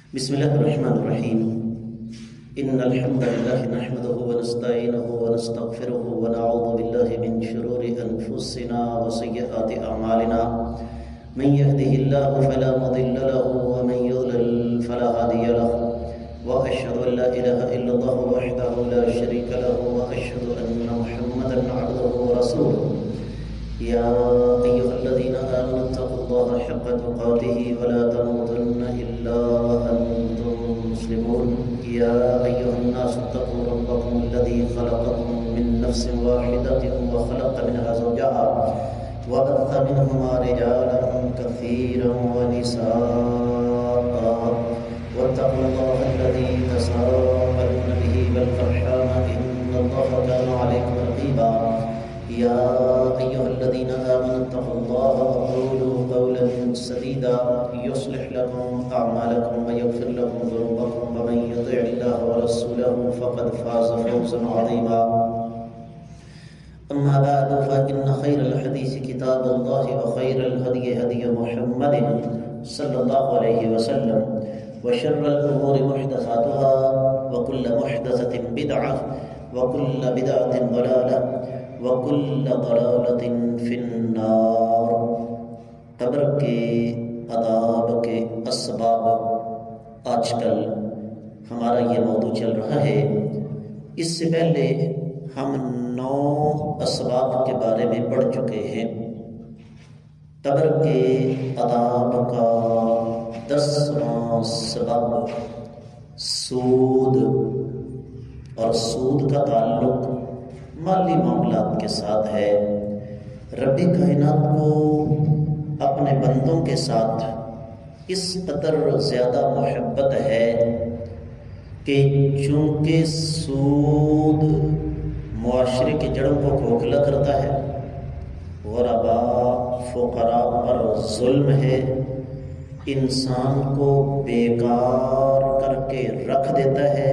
بسم الله الرحمن الرحيم. إن الحمد لله نحمده ونستعينه ونستغفره ونعوذ بالله من شرور أنفسنا وسيئات أعمالنا. من يهده الله فلا مضل له ومن يضلل فلا هادي له، وأشهد أن لا إله إلا الله وحده لا شريك له، وأشهد أن محمدا عبده ورسوله. يا أيها الذين آمنوا اتقوا الله حق تقاته ولا تموتن إلا وأنتم مسلمون. يا أيها الناس اتقوا ربكم الذي خلقكم من نفس واحدة وخلق منها زوجها وبث منهما رجالا كثيرا ونساء، واتقوا الله الذي تساءلون به والأرحام إن الله كان عليكم رقيبا. يا أيها الذين آمنوا اتقوا الله وقولوا قولا سديدا يصلح لكم أعمالكم ويغفر لكم ذنوبكم، ومن يطع الله ورسوله فقد فاز فوزا عظيما. أما بعد فإن خير الحديث كتاب الله، وخير الهدي هدي محمد صلى الله عليه وسلم، وشر الأمور محدثاتها، وكل محدثة بدعة، وكل بدعة ضلالة، وَكُلَّ ضَلَالَةٍ فِي النَّارِ. قبر کے عذاب کے اسباب آج کل ہمارا یہ موضوع چل رہا ہے. اس سے پہلے ہم 9 اسباب کے بارے میں پڑھ چکے ہیں. قبر کے عذاب کا 10واں سبب سود، اور سود کا تعلق مالی معاملات کے ساتھ ہے. رب کائنات کو اپنے بندوں کے ساتھ اس قدر زیادہ محبت ہے کہ چونکہ سود معاشرے کی جڑوں کو کھوکھلا کرتا ہے، غرباء فقراء پر ظلم ہے، انسان کو بیکار کر کے رکھ دیتا ہے،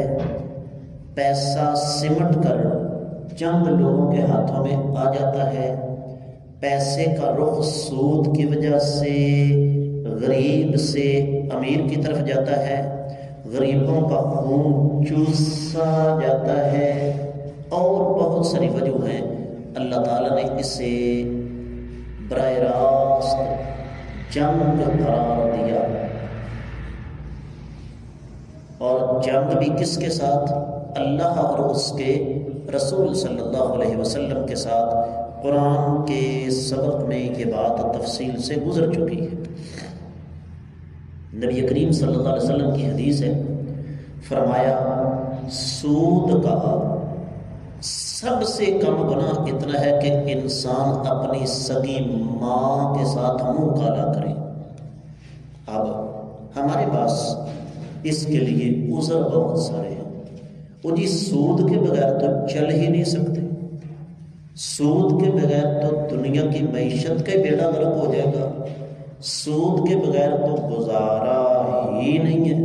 پیسہ سمٹ کر چند لوگوں کے ہاتھوں میں آ جاتا ہے، پیسے کا رخ سود کی وجہ سے غریب سے امیر کی طرف جاتا ہے، غریبوں کا خون چوسا جاتا ہے، اور بہت ساری وجوہیں. اللہ تعالیٰ نے اسے براہ راست جنگ قرار دیا، اور جنگ بھی کس کے ساتھ؟ اللہ اور اس کے رسول صلی اللہ علیہ وسلم کے ساتھ. قرآن کے سبق میں یہ بات تفصیل سے گزر چکی ہے. نبی کریم صلی اللہ علیہ وسلم کی حدیث ہے، فرمایا سود کا سب سے کم گناہ اتنا ہے کہ انسان اپنی سگی ماں کے ساتھ منہ کالا کرے. اب ہمارے پاس اس کے لیے عذر بہت سارے ہیں. وہ جی سود کے بغیر تو چل ہی نہیں سکتے، سود کے بغیر تو دنیا کی معیشت کا بیڑا غرق ہو جائے گا، سود کے بغیر تو گزارا ہی نہیں ہے.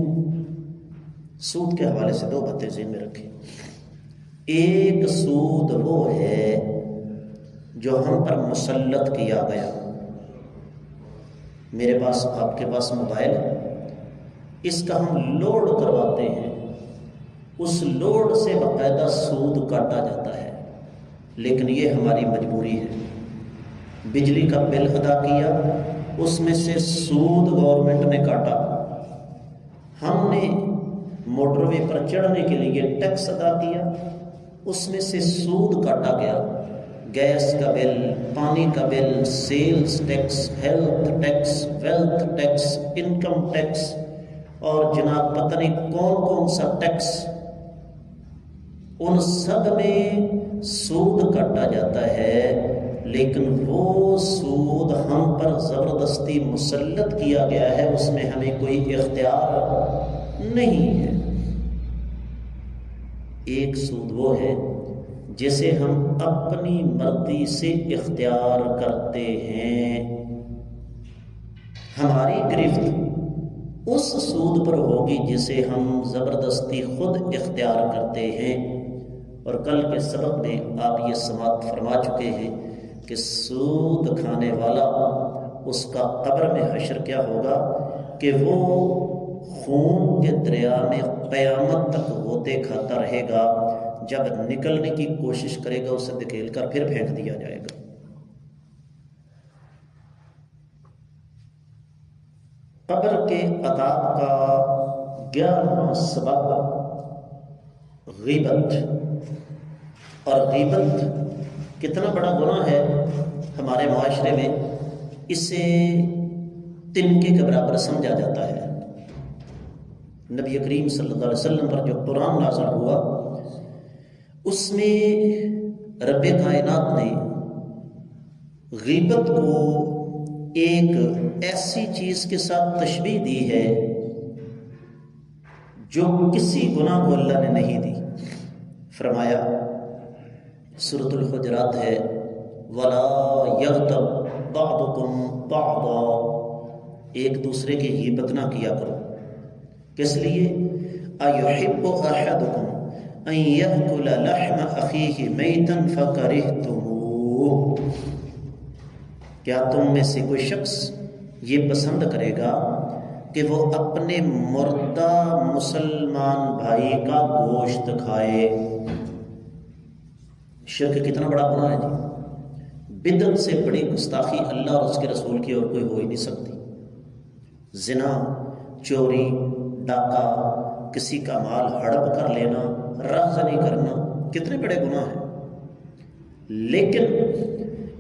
سود کے حوالے سے 2 باتیں ذہن میں رکھیں. ایک سود وہ ہے جو ہم پر مسلط کیا گیا. میرے پاس آپ کے پاس موبائل ہے، اس کا ہم لوڈ کرواتے ہیں، اس لوڈ سے باقاعدہ سود کاٹا جاتا ہے، لیکن یہ ہماری مجبوری ہے. بجلی کا بل ادا کیا، اس میں سے سود گورنمنٹ نے کاٹا. ہم نے موٹر وے پر چڑھنے کے لیے ٹیکس ادا کیا، اس میں سے سود کاٹا گیا. گیس کا بل، پانی کا bill, sales tax, health tax, wealth tax, income tax, اور جناب پتہ نہیں کون کون سا ٹیکس، ان سب میں سود کاٹا جاتا ہے. لیکن وہ سود ہم پر زبردستی مسلط کیا گیا ہے، اس میں ہمیں کوئی اختیار نہیں ہے. ایک سود وہ ہے جسے ہم اپنی مرضی سے اختیار کرتے ہیں. ہماری گرفت اس سود پر ہوگی جسے ہم زبردستی خود اختیار کرتے ہیں. اور کل کے سبق میں آپ یہ سماعت فرما چکے ہیں کہ سود کھانے والا اس کا قبر میں حشر کیا ہوگا کہ وہ خون کے دریا میں قیامت تک غوطے کھاتا رہے گا، جب نکلنے کی کوشش کرے گا اسے دھکیل کر پھر پھینک دیا جائے گا۔ قبر کے عذاب کا 11واں سبب غیبت۔ اور غیبت کتنا بڑا گناہ ہے ہمارے معاشرے میں، اسے تنکے کے برابر سمجھا جاتا ہے۔ نبی کریم صلی اللہ علیہ وسلم پر جو قرآن نازل ہوا اس میں رب کائنات نے غیبت کو ایک ایسی چیز کے ساتھ تشبیہ دی ہے جو کسی گناہ کو اللہ نے نہیں دی۔ فرمایا، سورۃ الحجرات ہے، وَلَا يَغْتَبْ بَعْضُكُمْ بَعْضًا، ایک دوسرے کی غیبت نہ کیا کرو۔ کس لیے؟ أَيُحِبُّ أَحَدُكُمْ أَن يَأْكُلَ لَحْمَ أَخِيهِ مَيْتًا فَكَرِهْتُمُوهُ، کیا تم میں سے کوئی شخص یہ پسند کرے گا کہ وہ اپنے مردہ مسلمان بھائی کا گوشت کھائے؟ شرک کتنا بڑا گناہ ہے جی، بدعت سے بڑی گستاخی اللہ اور اس کے رسول کی اور کوئی ہو ہی نہیں سکتی۔ زنا، چوری، ڈاکہ، کسی کا مال ہڑپ کر لینا، راہزنی کرنا، کتنے بڑے گناہ ہیں، لیکن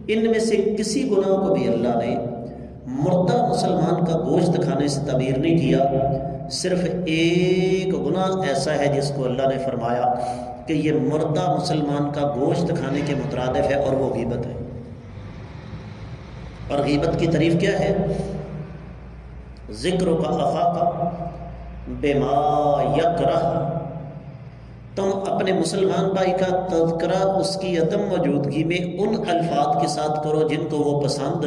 ان میں سے کسی گناہ کو بھی اللہ نے مردہ مسلمان کا گوشت کھانے سے تعبیر نہیں کیا۔ صرف ایک گناہ ایسا ہے جس کو اللہ نے فرمایا کہ یہ مردہ مسلمان کا گوشت کھانے کے مترادف ہے، اور وہ غیبت ہے۔ اور غیبت کی تعریف کیا ہے؟ ذکر کا اخاک بما یکرہ، تم اپنے مسلمان بھائی کا تذکرہ اس کی عدم موجودگی میں ان الفاظ کے ساتھ کرو جن کو وہ پسند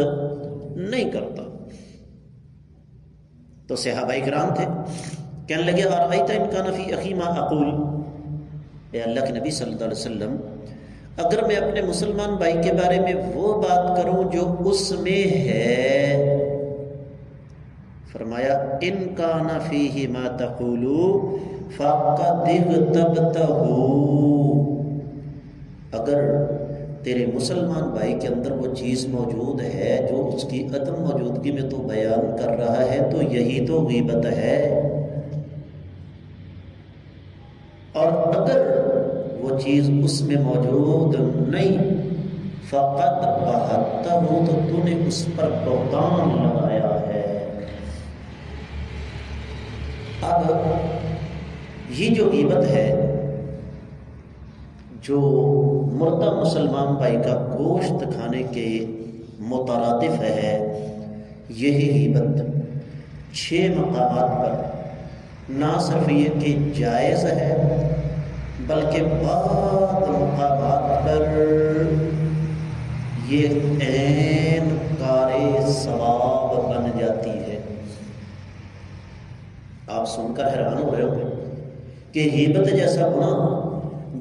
نہیں کرتا۔ تو صحابہ کرام تھے، کہنے لگے ارأیت ان کان فی اخی ما اقول، اے اللہ کے نبی صلی اللہ علیہ وسلم، اگر میں اپنے مسلمان بھائی کے بارے میں وہ بات کروں جو اس میں ہے، فرمایا ان کان فیہ ما تقول فقد اغتبتہ، اگر تیرے مسلمان بھائی کے اندر وہ چیز موجود ہے جو اس کی عدم موجودگی میں تو بیان کر رہا ہے تو یہی تو غیبت ہے۔ اور اگر وہ چیز اس میں موجود نہیں، فقط بہتہ، تو نے اس پر بہتان لگایا ہے۔ اب یہ جو غیبت ہے، جو مردہ مسلمان بھائی کا گوشت کھانے کے مترادف ہے، یہی غیبت 6 مقامات پر نہ صرف یہ کہ جائز ہے بلکہ بعض مقامات پر یہ عین کار ثواب بن جاتی ہے۔ آپ سن کر حیران ہو رہے ہوں گے کہ غیبت جیسا گناہ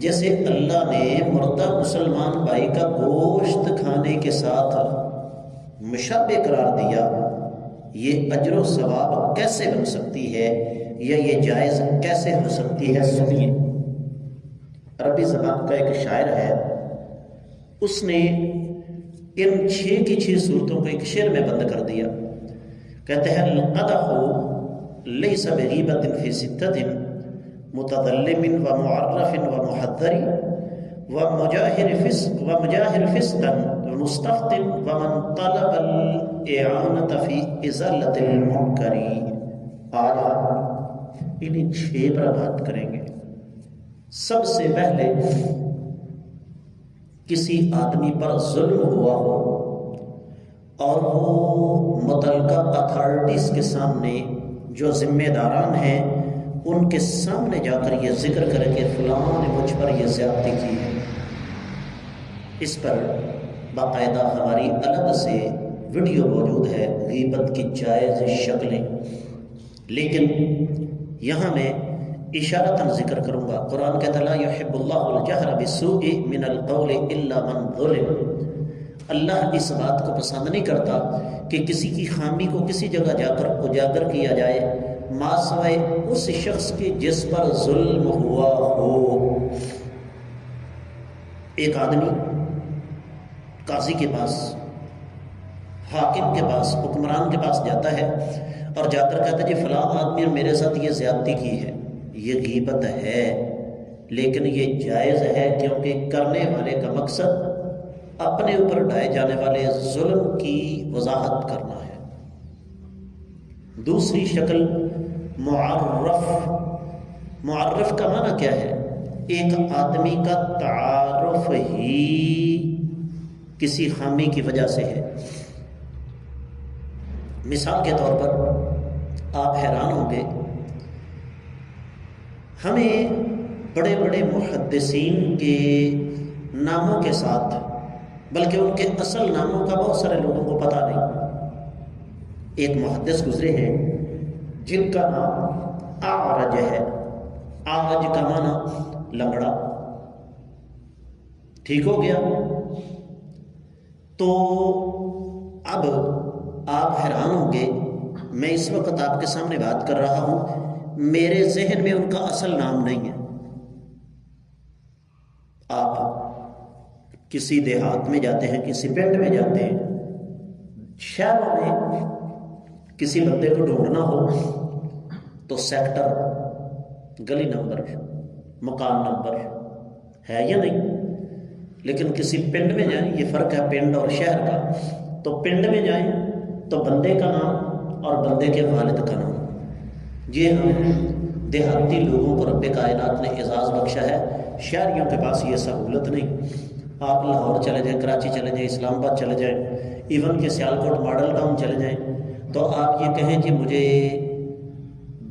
جیسے اللہ نے مردہ مسلمان بھائی کا گوشت کھانے کے ساتھ مشابہ قرار دیا، یہ اجر و ثواب کیسے بن سکتی ہے یا یہ جائز کیسے ہو سکتی ہے؟ سنیے، عربی زبان کا ایک شاعر ہے، اس نے ان 6 کی 6 صورتوں کو ایک شعر میں بند کر دیا۔ کہتے ہیں القدح لیس بغیبت فی 6 متظلم ومعرف ومحذر ومجاہر فسقا ومستفت ومن طلب الاعانت فی ازالت المنکر۔ آج ہم انہیں 6 پر بات کریں گے۔ سب سے پہلے کسی آدمی پر ظلم ہوا ہو اور وہ متعلقہ اتھارٹیز کے سامنے جو ذمہ داران ہیں ان کے سامنے جا کر یہ ذکر کرے کہ فلاں نے مجھ پر یہ زیادتی کی ہے، اس پر باقاعدہ ہماری الگ سے ویڈیو موجود ہے، غیبت کی جائز شکلیں۔ لیکن یہاں میں اشارتاً ذکر کروں گا، قرآن کہتا ہے لا یحب اللہ الجہر بالسوء من القول الا من ظلم، اللہ اس بات کو پسند نہیں کرتا کہ کسی کی خامی کو کسی جگہ جا کر اجاگر کیا جائے ماسوائے اس شخص کی جس پر ظلم ہوا ہو۔ ایک آدمی قاضی کے پاس، حاکم کے پاس، حکمران کے پاس جاتا ہے اور جا کر کہتا ہے جی فلاں آدمی نے میرے ساتھ یہ زیادتی کی ہے، یہ غیبت ہے، لیکن یہ جائز ہے کیونکہ کرنے والے کا مقصد اپنے اوپر ڈھائے جانے والے ظلم کی وضاحت کرنا ہے۔ دوسری شکل معرف۔ معرف کا معنی کیا ہے؟ ایک آدمی کا تعارف ہی کسی خامی کی وجہ سے ہے۔ مثال کے طور پر آپ حیران ہوں گے، ہمیں بڑے بڑے محدثین کے ناموں کے ساتھ، بلکہ ان کے اصل ناموں کا بہت سارے لوگوں کو پتہ نہیں۔ ایک محدث گزرے ہیں جن کا نام اعرج ہے۔ اعرج کا معنی لنگڑا، ٹھیک ہو گیا؟ تو اب آپ حیران ہوں گے، میں اس وقت آپ کے سامنے بات کر رہا ہوں، میرے ذہن میں ان کا اصل نام نہیں ہے۔ آپ کسی دیہات میں جاتے ہیں، کسی پنڈ میں جاتے ہیں، شہروں میں کسی بندے کو ڈھونڈنا ہو تو سیکٹر، گلی نمبر، مکان نمبر ہے یا نہیں؟ لیکن کسی پنڈ میں جائیں، یہ فرق ہے پنڈ اور شہر کا، تو پنڈ میں جائیں تو بندے کا نام اور بندے کے والد کا نام۔ یہ ہم دیہاتی لوگوں کو رب کائنات نے اعزاز بخشا ہے، شہریوں کے پاس یہ سہولت نہیں۔ آپ لاہور چلے جائیں، کراچی چلے جائیں، اسلام آباد چلے جائیں، ایون کہ سیالکوٹ ماڈل ٹاؤن چلے جائیں، تو آپ یہ کہیں جی مجھے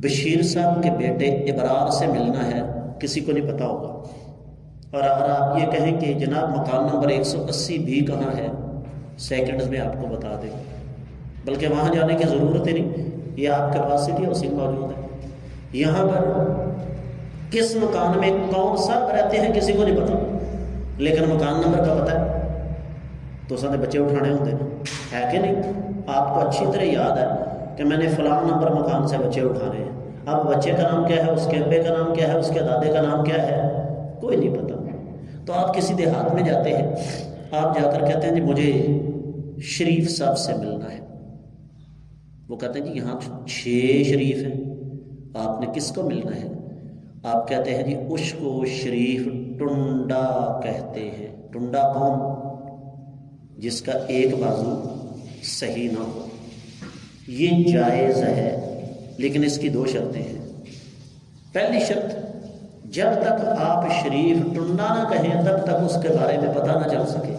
بشیر صاحب کے بیٹے ابرار سے ملنا ہے، کسی کو نہیں پتہ ہوگا۔ اور اگر آپ یہ کہیں کہ جناب مکان نمبر 180 بھی کہاں ہے، سیکنڈز میں آپ کو بتا دیں، بلکہ وہاں جانے کی ضرورت ہی نہیں، یہ آپ کے پاس سٹی ہاؤسنگ موجود ہے۔ یہاں پر کس مکان میں کون صاحب رہتے ہیں کسی کو نہیں پتا، لیکن مکان نمبر کا پتہ ہے، تو سارے بچے اٹھانے ہوتے ہیں، ہے کہ نہیں؟ آپ کو اچھی طرح یاد ہے کہ میں نے فلاں نمبر مکان سے بچے اٹھانے ہیں۔ اب بچے کا نام کیا ہے، اس کے ابے کا نام کیا ہے، اس کے دادے کا نام کیا ہے، کوئی نہیں پتا۔ تو آپ کسی دیہات میں جاتے ہیں، آپ جا کر کہتے ہیں جی مجھے شریف صاحب سے ملنا ہے، وہ کہتے ہیں جی یہاں 6 شریف ہیں، آپ نے کس کو ملنا ہے؟ آپ کہتے ہیں جی اس کو شریف ٹنڈا کہتے ہیں۔ ٹنڈا کون؟ جس کا ایک بازو صحیح نہ ہو۔ یہ جائز ہے، لیکن اس کی 2 شرطیں ہیں۔ پہلی شرط، جب تک آپ شریف ٹنڈا نہ کہیں تب تک اس کے بارے میں پتہ نہ چل سکے،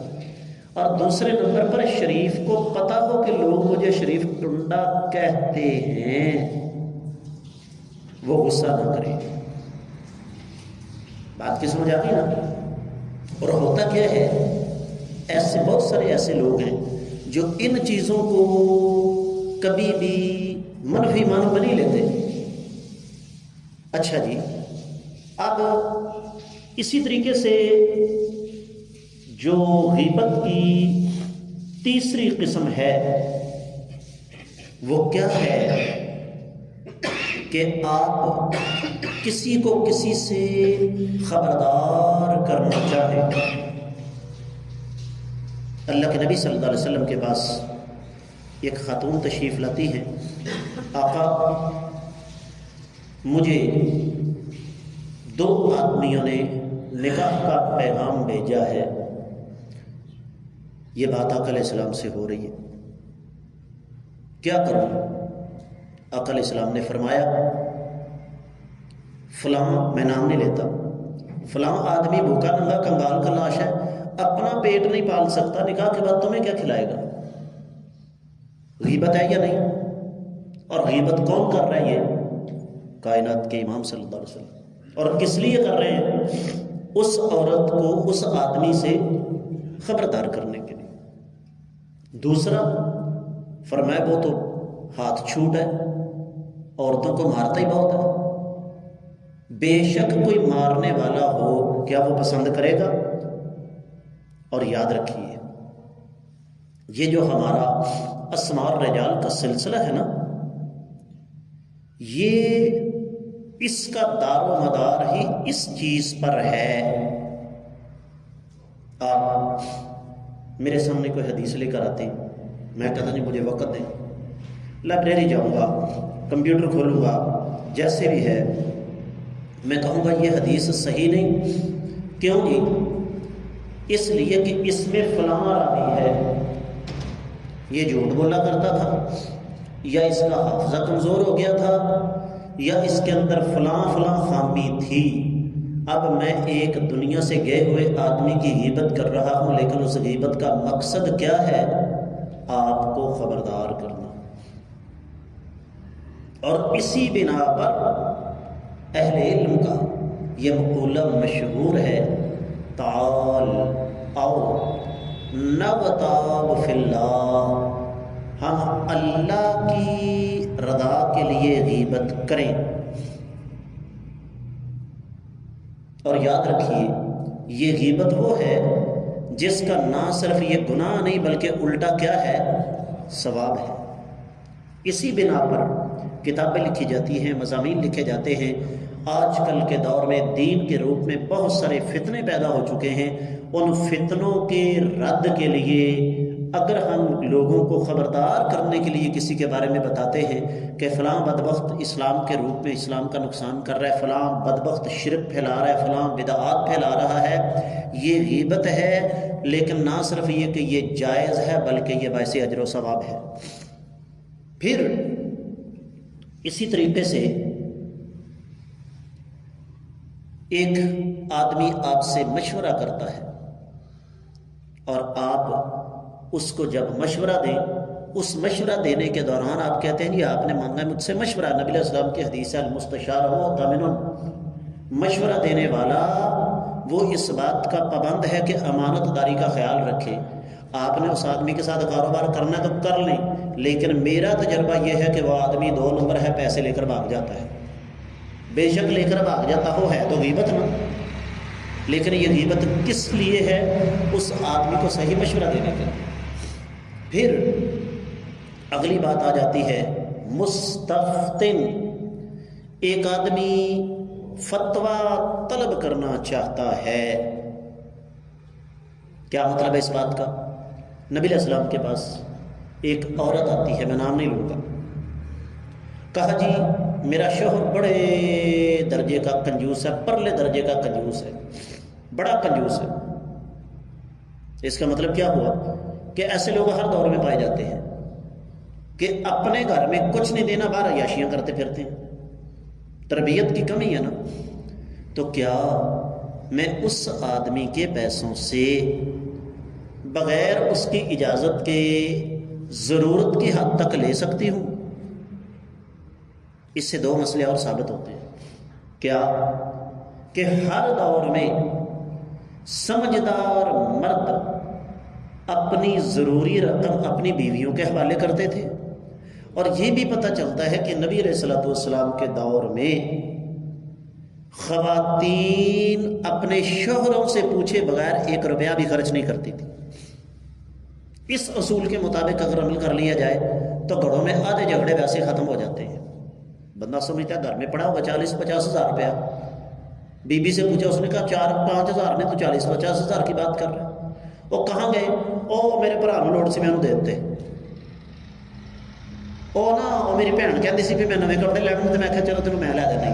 اور دوسرے نمبر پر شریف کو پتہ ہو کہ لوگ مجھے شریف ٹنڈا کہتے ہیں، وہ غصہ نہ کرے۔ بات کی سمجھ آ گئی نا؟ اور ہوتا کیا ہے، ایسے بہت سارے ایسے لوگ ہیں جو ان چیزوں کو کبھی بھی منفی معنی میں نہیں لیتے۔ اچھا جی، اب اسی طریقے سے جو غیبت کی تیسری قسم ہے وہ کیا ہے کہ آپ کسی کو کسی سے خبردار کرنا چاہیں۔ اللہ کے نبی صلی اللہ علیہ وسلم کے پاس ایک خاتون تشریف لاتی ہیں، آقا مجھے 2 آدمیوں نے نکاح کا پیغام بھیجا ہے، یہ بات آقا علیہ السلام سے ہو رہی ہے، کیا کروں؟ آقا علیہ السلام نے فرمایا فلاں، میں نام نہیں لیتا، فلاں آدمی بھوکا ننگا کنگال کا لاش ہے، اپنا پیٹ نہیں پال سکتا، نکاح کے بعد تمہیں کیا کھلائے گا؟ غیبت ہے یا نہیں؟ اور غیبت کون کر رہا ہے؟ یہ کائنات کے امام صلی اللہ علیہ وسلم۔ اور کس لیے کر رہے ہیں؟ اس عورت کو اس آدمی سے خبردار کرنے کے لیے۔ دوسرا فرمایا وہ تو ہاتھ چھوٹ ہے، عورتوں کو مارتا ہی بہت ہے، بے شک کوئی مارنے والا ہو کیا وہ پسند کرے گا؟ اور یاد رکھیے یہ جو ہمارا اسماء الرجال کا سلسلہ ہے نا، یہ اس کا دار و مدار ہی اس چیز پر ہے۔ آپ میرے سامنے کوئی حدیث لے کر آتے ہیں، میں کہتا نہیں مجھے وقت دیں، لائبریری جاؤں گا، کمپیوٹر کھولوں گا، جیسے بھی ہے، میں کہوں گا یہ حدیث صحیح نہیں۔ کیوں جی؟ اس لیے کہ اس میں فلاں راوی ہے، یہ جھوٹ بولا کرتا تھا، یا اس کا حافظہ کمزور ہو گیا تھا، یا اس کے اندر فلاں فلاں خامی تھی۔ اب میں ایک دنیا سے گئے ہوئے آدمی کی غیبت کر رہا ہوں، لیکن اس غیبت کا مقصد کیا ہے؟ آپ کو خبردار کرنا۔ اور اسی بنا پر اہل علم کا یہ مقولہ مشہور ہے، تعال او نغتاب فی اللہ، ہم اللہ کی رضا کے لیے غیبت کریں۔ اور یاد رکھیے یہ غیبت وہ ہے جس کا نہ صرف یہ گناہ نہیں بلکہ الٹا کیا ہے؟ ثواب ہے۔ اسی بنا پر کتابیں لکھی جاتی ہیں، مضامین لکھے جاتے ہیں۔ آج کل کے دور میں دین کے روپ میں بہت سارے فتنے پیدا ہو چکے ہیں۔ ان فتنوں کے رد کے لیے اگر ہم لوگوں کو خبردار کرنے کے لیے کسی کے بارے میں بتاتے ہیں کہ فلاں بدبخت اسلام کے روپ میں اسلام کا نقصان کر رہا ہے، فلاں بدبخت شرک پھیلا رہا ہے، فلاں بدعات پھیلا رہا ہے، یہ غیبت ہے، لیکن نہ صرف یہ کہ یہ جائز ہے بلکہ یہ باعث اجر و ثواب ہے۔ پھر اسی طریقے سے ایک آدمی آپ سے مشورہ کرتا ہے اور آپ اس کو جب مشورہ دیں، اس مشورہ دینے کے دوران آپ کہتے ہیں یہ آپ نے مانگا ہے مجھ سے مشورہ، نبی علیہ السلام کی حدیث ہے المستشار مؤتمن، مشورہ دینے والا وہ اس بات کا پابند ہے کہ امانت داری کا خیال رکھے۔ آپ نے اس آدمی کے ساتھ کاروبار کرنا ہے تو کر لیں، لیکن میرا تجربہ یہ ہے کہ وہ آدمی 2 نمبر ہے، پیسے لے کر بھاگ جاتا ہے۔ بے شک لے کر بھاگ جاتا ہو، ہے تو غیبت نہ، لیکن یہ غیبت کس لیے ہے؟ اس آدمی کو صحیح مشورہ دینے کے لیے۔ پھر اگلی بات آ جاتی ہے مستفتن، ایک آدمی فتویٰ طلب کرنا چاہتا ہے۔ کیا مطلب ہے اس بات کا؟ نبی علیہ السلام کے پاس ایک عورت آتی ہے، میں نام نہیں لوں گا، کہا جی میرا شوہر بڑے درجے کا کنجوس ہے، پرلے درجے کا کنجوس ہے، بڑا کنجوس ہے۔ اس کا مطلب کیا ہوا کہ ایسے لوگ ہر دور میں پائے جاتے ہیں کہ اپنے گھر میں کچھ نہیں دینا، باہر عیاشیاں کرتے پھرتے ہیں، تربیت کی کمی ہے نا۔ تو کیا میں اس آدمی کے پیسوں سے بغیر اس کی اجازت کے ضرورت کی حد تک لے سکتی ہوں؟ اس سے 2 مسئلے اور ثابت ہوتے ہیں۔ کیا کہ ہر دور میں سمجھدار مرد اپنی ضروری رقم اپنی بیویوں کے حوالے کرتے تھے، اور یہ بھی پتہ چلتا ہے کہ نبی علیہ الصلوۃ والسلام کے دور میں خواتین اپنے شوہروں سے پوچھے بغیر 1 روپیہ بھی خرچ نہیں کرتی تھی۔ اس اصول کے مطابق اگر عمل کر لیا جائے تو گھروں میں آدھے جھگڑے ویسے ختم ہو جاتے ہیں۔ بندہ سمجھتا ہے گھر میں پڑا ہوگا 40-50 ہزار روپیہ، بی بی سے پوچھا، اس نے کہا 4-5 ہزار نے تو 40-50 ہزار کی بات کر رہا ہے۔ وہ کہاں گئے؟ او میرے بھرا نو لوڑ سی میں دیتے، او نا وہ میری بھن کہندی سی بھی میں نویں کپڑے لینے تے میں کہا چلو تینوں میں لے دینا۔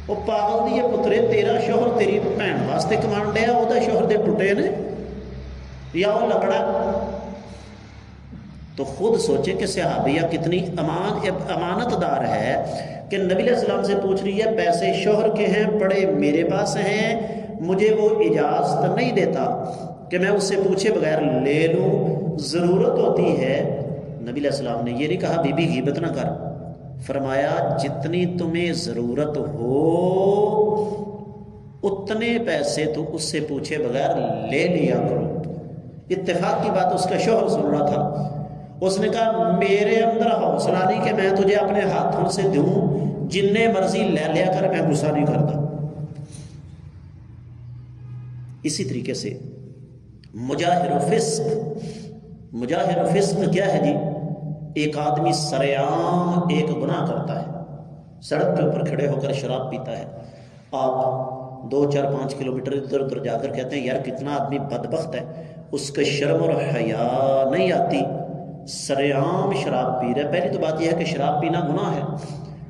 وہ پاگل دی پترے، تیرا شوہر تیری بھن واسطے کمان ڈیا، وہ شوہر دے ٹوٹے نے یا وہ لکڑا؟ تو خود سوچے کہ صحابیہ کتنی امانت دار ہے کہ نبی علیہ السلام سے پوچھ رہی ہے پیسے شوہر کے ہیں، پڑے میرے پاس ہیں، مجھے وہ اجازت نہیں دیتا کہ میں اس سے پوچھے بغیر لے لوں، ضرورت ہوتی ہے۔ نبی علیہ السلام نے یہ نہیں کہا بی بی غیبت نہ کر، فرمایا جتنی تمہیں ضرورت ہو اتنے پیسے تو اس سے پوچھے بغیر لے لیا کرو۔ اتفاق کی بات اس کا شوہر سن رہا تھا، اس نے کہا میرے اندر حوصلہ نہیں کہ میں تجھے اپنے ہاتھوں سے دوں، جننے مرضی لے لیا کر، میں غصہ نہیں کرتا۔ اسی طریقے سے مجاہر و فسق، مجاہر و فسق کیا ہے جی؟ ایک آدمی سرعام ایک گناہ کرتا ہے، سڑک کے اوپر کھڑے ہو کر شراب پیتا ہے، آپ 2 4 5 کلومیٹر ادھر ادھر جا کر کہتے ہیں یار کتنا آدمی بدبخت ہے، اس کے شرم اور حیا نہیں آتی، سرعام شراب پی رہا ہے۔ پہلی تو بات یہ ہے کہ شراب پینا گناہ ہے،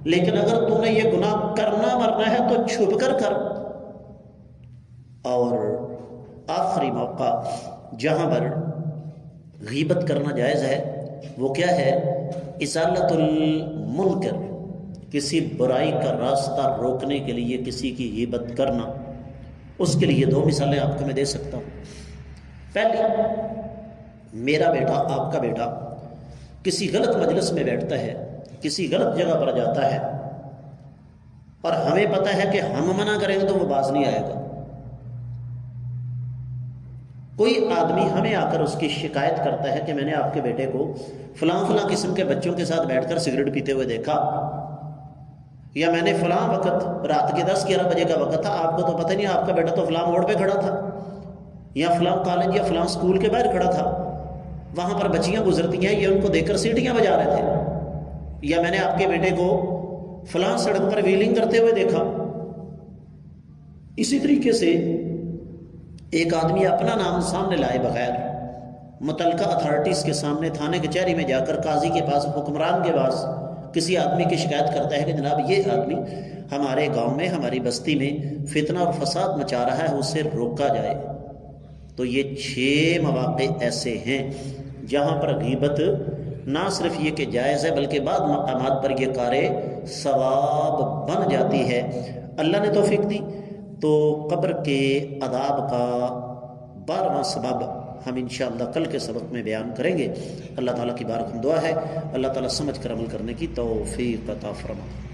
لیکن اگر تو نے یہ گناہ کرنا مرنا ہے تو چھپ کر کر۔ اور آخری موقع جہاں پر غیبت کرنا جائز ہے وہ کیا ہے؟ ازالت المنکر، کسی برائی کا راستہ روکنے کے لیے کسی کی غیبت کرنا۔ اس کے لیے 2 مثالیں آپ کو میں دے سکتا ہوں۔ پہلی، میرا بیٹا آپ کا بیٹا کسی غلط مجلس میں بیٹھتا ہے، کسی غلط جگہ پر جاتا ہے، اور ہمیں پتہ ہے کہ ہم منع کریں گے تو وہ باز نہیں آئے گا۔ کوئی آدمی ہمیں آ کر اس کی شکایت کرتا ہے کہ میں نے آپ کے بیٹے کو فلاں فلاں قسم کے بچوں کے ساتھ بیٹھ کر سگریٹ پیتے ہوئے دیکھا، یا میں نے فلاں وقت رات کے 10 11 بجے کا وقت تھا، آپ کو تو پتہ نہیں، آپ کا بیٹا تو فلاں موڑ پہ کھڑا تھا، یا فلاں کالج یا فلاں اسکول کے باہر کھڑا تھا، وہاں پر بچیاں گزرتی ہیں، یہ ان کو دیکھ کر سیٹیاں بجا رہے تھے، یا میں نے آپ کے بیٹے کو فلاں سڑک پر ویلنگ کرتے ہوئے دیکھا۔ اسی طریقے سے ایک آدمی اپنا نام سامنے لائے بغیر متعلقہ اتھارٹیز کے سامنے، تھانے کچہری میں جا کر قاضی کے پاس، حکمران کے پاس کسی آدمی کی شکایت کرتا ہے کہ جناب یہ آدمی ہمارے گاؤں میں، ہماری بستی میں فتنہ اور فساد مچا رہا ہے، اسے روکا جائے۔ تو یہ 6 مواقع ایسے ہیں جہاں پر غیبت نہ صرف یہ کہ جائز ہے بلکہ بعض مقامات پر یہ کار ثواب بن جاتی ہے۔ اللہ نے توفیق دی تو قبر کے عذاب کا 12واں سبب ہم انشاءاللہ کل کے سبق میں بیان کریں گے۔ اللہ تعالیٰ کی بارک دعا ہے اللہ تعالیٰ سمجھ کر عمل کرنے کی توفیق عطا فرمائے۔